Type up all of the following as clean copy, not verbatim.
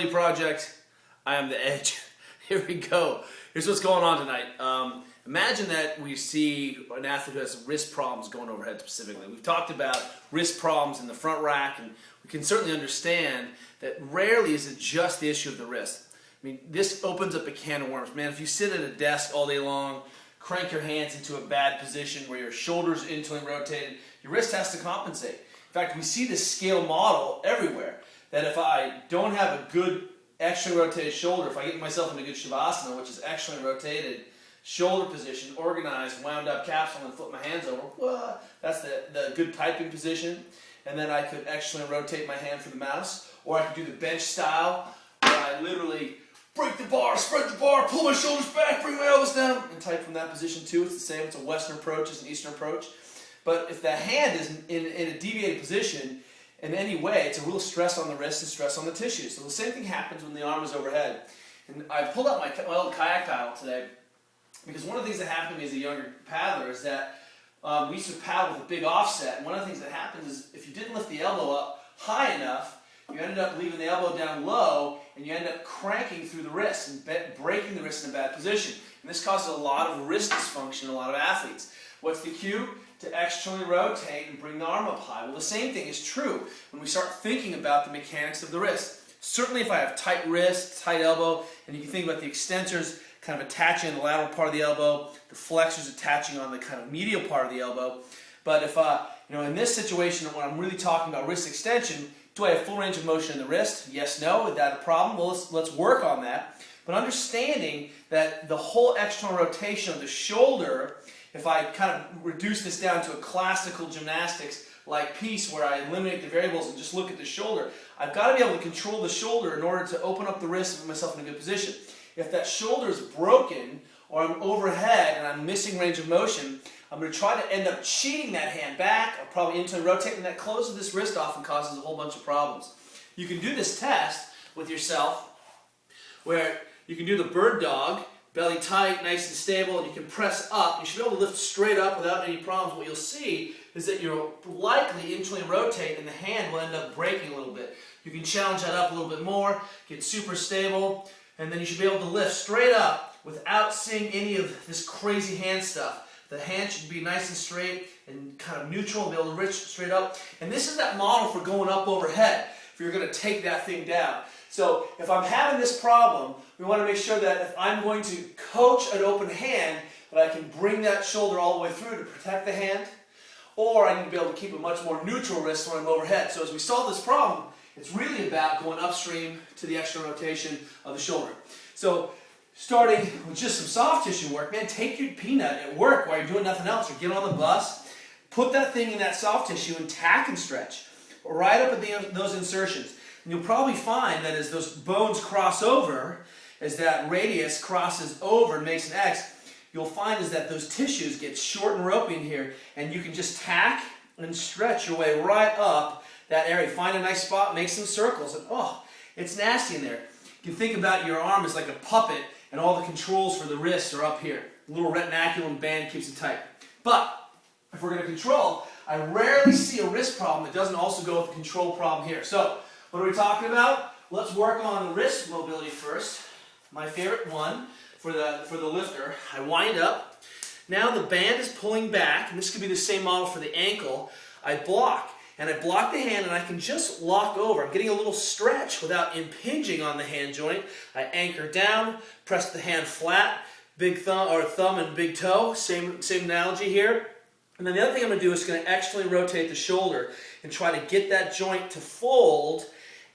Mobility Project. I am the Edge. Here we go. Here's what's going on tonight. Imagine that we see an athlete who has wrist problems going overhead specifically. We've talked about wrist problems in the front rack, and we can certainly understand that rarely is it just the issue of the wrist. I mean, this opens up a can of worms. Man, if you sit at a desk all day long, crank your hands into a bad position where your shoulders are internally rotated, your wrist has to compensate. In fact, we see this scale model everywhere, that if I don't have a good externally rotated shoulder, if I get myself in a good Shavasana, which is externally rotated shoulder position, organized, wound up capsule, and flip my hands over, that's the good typing position. And then I could externally rotate my hand for the mouse, or I could do the bench style, where I literally break the bar, spread the bar, pull my shoulders back, bring my elbows down, and type from that position too. It's the same. It's a Western approach, it's an Eastern approach. But if the hand is in a deviated position in any way, it's a real stress on the wrist and stress on the tissue. So the same thing happens when the arm is overhead. And I pulled out my old kayak paddle today, because one of the things that happened to me as a younger paddler is that we used to paddle with a big offset. And one of the things that happens is if you didn't lift the elbow up high enough, you ended up leaving the elbow down low, and you end up cranking through the wrist and breaking the wrist in a bad position. And this causes a lot of wrist dysfunction in a lot of athletes. What's the cue? To externally rotate and bring the arm up high. Well, the same thing is true when we start thinking about the mechanics of the wrist. Certainly if I have tight wrist, tight elbow, and you can think about the extensors kind of attaching on the lateral part of the elbow, the flexors attaching on the kind of medial part of the elbow. But if, in this situation, when I'm really talking about wrist extension, do I have full range of motion in the wrist? Yes, no. Is that a problem? Well, let's work on that. But understanding that the whole external rotation of the shoulder, if I kind of reduce this down to a classical gymnastics-like piece where I eliminate the variables and just look at the shoulder, I've got to be able to control the shoulder in order to open up the wrist and put myself in a good position. If that shoulder is broken, or I'm overhead and I'm missing range of motion, I'm going to try to end up cheating that hand back, or probably internally rotating, and that closes this wrist off and causes a whole bunch of problems. You can do this test with yourself, where you can do the bird dog, belly tight, nice and stable, and you can press up. You should be able to lift straight up without any problems. What you'll see is that you'll likely internally rotate, and the hand will end up breaking a little bit. You can challenge that up a little bit more, get super stable, and then you should be able to lift straight up without seeing any of this crazy hand stuff. The hand should be nice and straight and kind of neutral and be able to reach straight up. And this is that model for going up overhead, if you're going to take that thing down. So if I'm having this problem, we want to make sure that if I'm going to coach an open hand, that I can bring that shoulder all the way through to protect the hand, or I need to be able to keep a much more neutral wrist when I'm overhead. So as we solve this problem, it's really about going upstream to the external rotation of the shoulder. So starting with just some soft tissue work, man, take your peanut at work while you're doing nothing else, or get on the bus, put that thing in that soft tissue and tack and stretch right up at those insertions. And you'll probably find that as those bones cross over, as that radius crosses over and makes an X, you'll find is that those tissues get short and ropey in here, and you can just tack and stretch your way right up that area. Find a nice spot, make some circles, and it's nasty in there. You can think about your arm as like a puppet, and all the controls for the wrists are up here. A little retinaculum band keeps it tight. But if we're going to control, I rarely see a wrist problem that doesn't also go with a control problem here. So what are we talking about? Let's work on the wrist mobility first. My favorite one for the lifter. I wind up. Now the band is pulling back, and this could be the same model for the ankle. I block. And I block the hand, and I can just lock over. I'm getting a little stretch without impinging on the hand joint. I anchor down, press the hand flat, big thumb or thumb and big toe. Same analogy here. And then the other thing I'm going to do is going to externally rotate the shoulder and try to get that joint to fold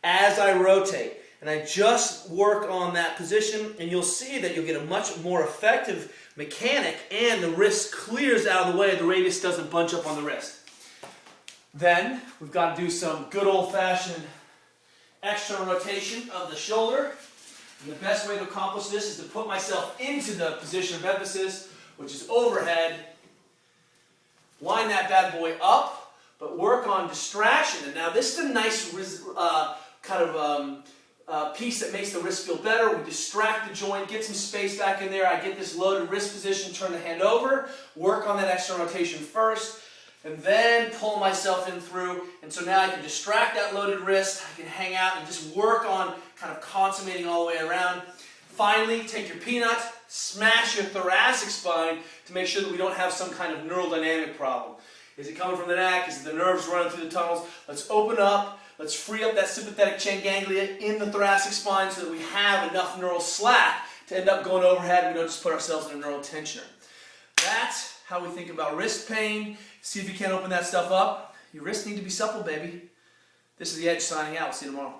as I rotate. And I just work on that position, and you'll see that you'll get a much more effective mechanic, and the wrist clears out of the way. The radius doesn't bunch up on the wrist. Then we've got to do some good old-fashioned external rotation of the shoulder. And the best way to accomplish this is to put myself into the position of emphasis, which is overhead. Wind that bad boy up, but work on distraction. And now this is a nice piece that makes the wrist feel better. We distract the joint, get some space back in there. I get this loaded wrist position, turn the hand over, work on that external rotation first. and then pull myself in through. And so now I can distract that loaded wrist. I can hang out and just work on kind of consummating all the way around. Finally, take your peanut, smash your thoracic spine to make sure that we don't have some kind of neural dynamic problem. Is it coming from the neck? Is it the nerves running through the tunnels? Let's open up. Let's free up that sympathetic chain ganglia in the thoracic spine so that we have enough neural slack to end up going overhead and we don't just put ourselves in a neural tensioner. That's how we think about wrist pain. See if you can't open that stuff up. Your wrists need to be supple, baby. This is The Edge signing out. We'll see you tomorrow.